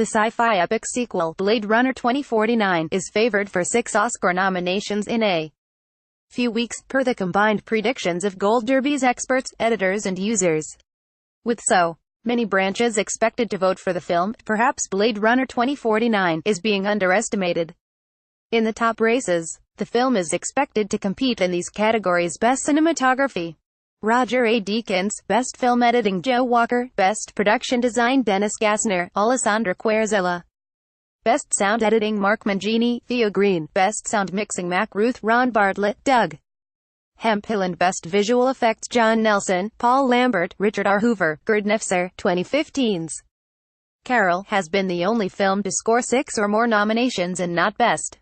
The sci-fi epic sequel, Blade Runner 2049, is favored for 6 Oscar nominations in a few weeks, per the combined predictions of Gold Derby's experts, editors and users. With so many branches expected to vote for the film, perhaps Blade Runner 2049 is being underestimated. In the top races, the film is expected to compete in these categories: Best Cinematography, Roger A. Deakins; Best Film Editing, Joe Walker; Best Production Design, Dennis Gassner, Alessandra Querzella; Best Sound Editing, Mark Mangini, Theo Green; Best Sound Mixing, Mac Ruth, Ron Bartlett, Doug Hemphill; and Best Visual Effects, John Nelson, Paul Lambert, Richard R. Hoover, Gerd Nefzer. 2015's Carol has been the only film to score 6 or more nominations and not Best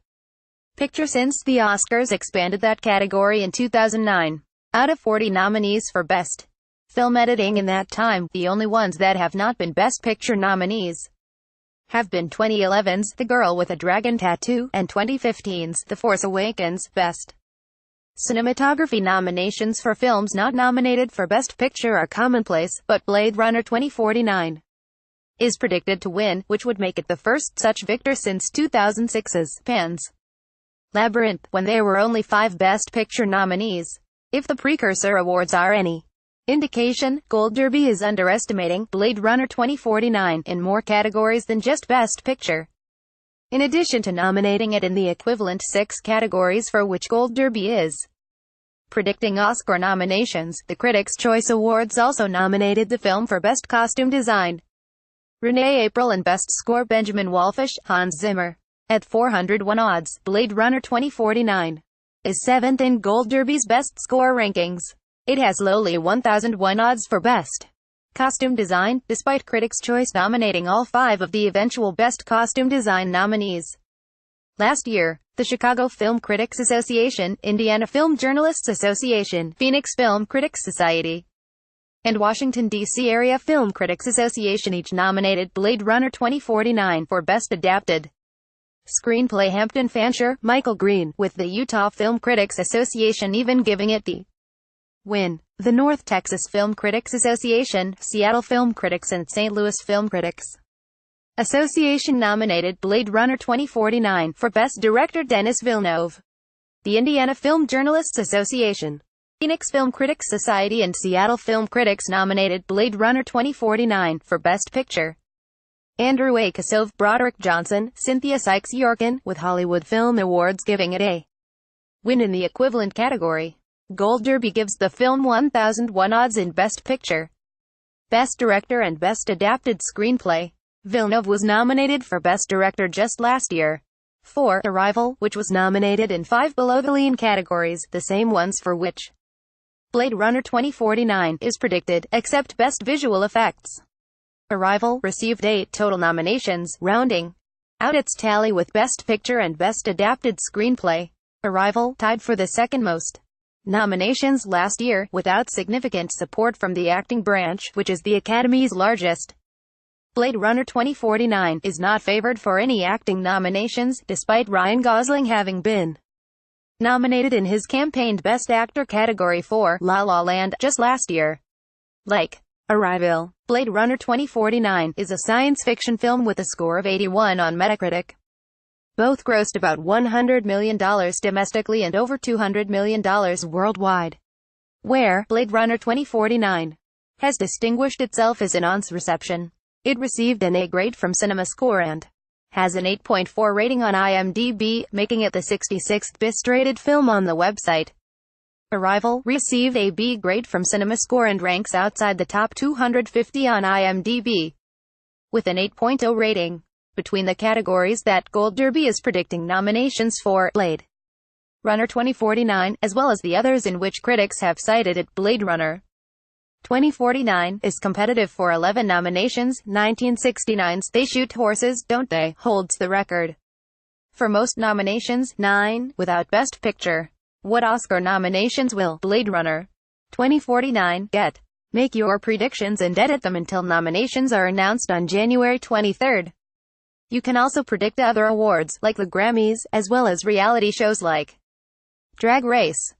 Picture since the Oscars expanded that category in 2009. Out of 40 nominees for Best Film Editing in that time, the only ones that have not been Best Picture nominees have been 2011's The Girl with a Dragon Tattoo, and 2015's The Force Awakens. Best Cinematography nominations for films not nominated for Best Picture are commonplace, but Blade Runner 2049 is predicted to win, which would make it the first such victor since 2006's Pan's Labyrinth, when there were only 5 Best Picture nominees. If the precursor awards are any indication, Gold Derby is underestimating Blade Runner 2049 in more categories than just Best Picture. In addition to nominating it in the equivalent 6 categories for which Gold Derby is predicting Oscar nominations, the Critics' Choice Awards also nominated the film for Best Costume Design, Renee April, and Best Score, Benjamin Wallfisch, Hans Zimmer. At 401 odds, Blade Runner 2049 is 7th in Gold Derby's Best Score rankings. It has lowly 1001 odds for Best Costume Design, despite Critics' Choice nominating all 5 of the eventual Best Costume Design nominees. Last year, the Chicago Film Critics Association, Indiana Film Journalists Association, Phoenix Film Critics Society, and Washington, D.C. Area Film Critics Association each nominated Blade Runner 2049 for Best Adapted Screenplay. Hampton Fancher, Michael Green, with the Utah Film Critics Association even giving it the win. The North Texas Film Critics Association, Seattle Film Critics and St. Louis Film Critics Association nominated Blade Runner 2049 for Best Director Denis Villeneuve. The Indiana Film Journalists Association, Phoenix Film Critics Society and Seattle Film Critics nominated Blade Runner 2049 for Best Picture. Andrew A. Kasov, Broderick Johnson, Cynthia Sykes-Yorkin, with Hollywood Film Awards giving it a win in the equivalent category. Gold Derby gives the film 1001 odds in Best Picture, Best Director and Best Adapted Screenplay. Villeneuve was nominated for Best Director just last year for Arrival, which was nominated in 5 below-the-line categories, the same ones for which Blade Runner 2049 is predicted, except Best Visual Effects. Arrival received 8 total nominations, rounding out its tally with Best Picture and Best Adapted Screenplay. Arrival tied for the second most nominations last year, without significant support from the acting branch, which is the Academy's largest. Blade Runner 2049 is not favored for any acting nominations, despite Ryan Gosling having been nominated in his campaigned Best Actor category for La La Land just last year. Like Arrival, Blade Runner 2049 is a science fiction film with a score of 81 on Metacritic. Both grossed about $100 million domestically and over $200 million worldwide. Where Blade Runner 2049 has distinguished itself is in its reception. It received an A grade from CinemaScore and has an 8.4 rating on IMDb, making it the 66th best-rated film on the website. Arrival received a B grade from CinemaScore and ranks outside the top 250 on IMDb, with an 8.0 rating. Between the categories that Gold Derby is predicting nominations for, Blade Runner 2049, as well as the others in which critics have cited it, Blade Runner 2049 is competitive for 11 nominations. 1969's They Shoot Horses, Don't They holds the record for most nominations, 9, without Best Picture. What Oscar nominations will Blade Runner 2049 get? Make your predictions and edit them until nominations are announced on January 23. You can also predict other awards, like the Grammys, as well as reality shows like Drag Race.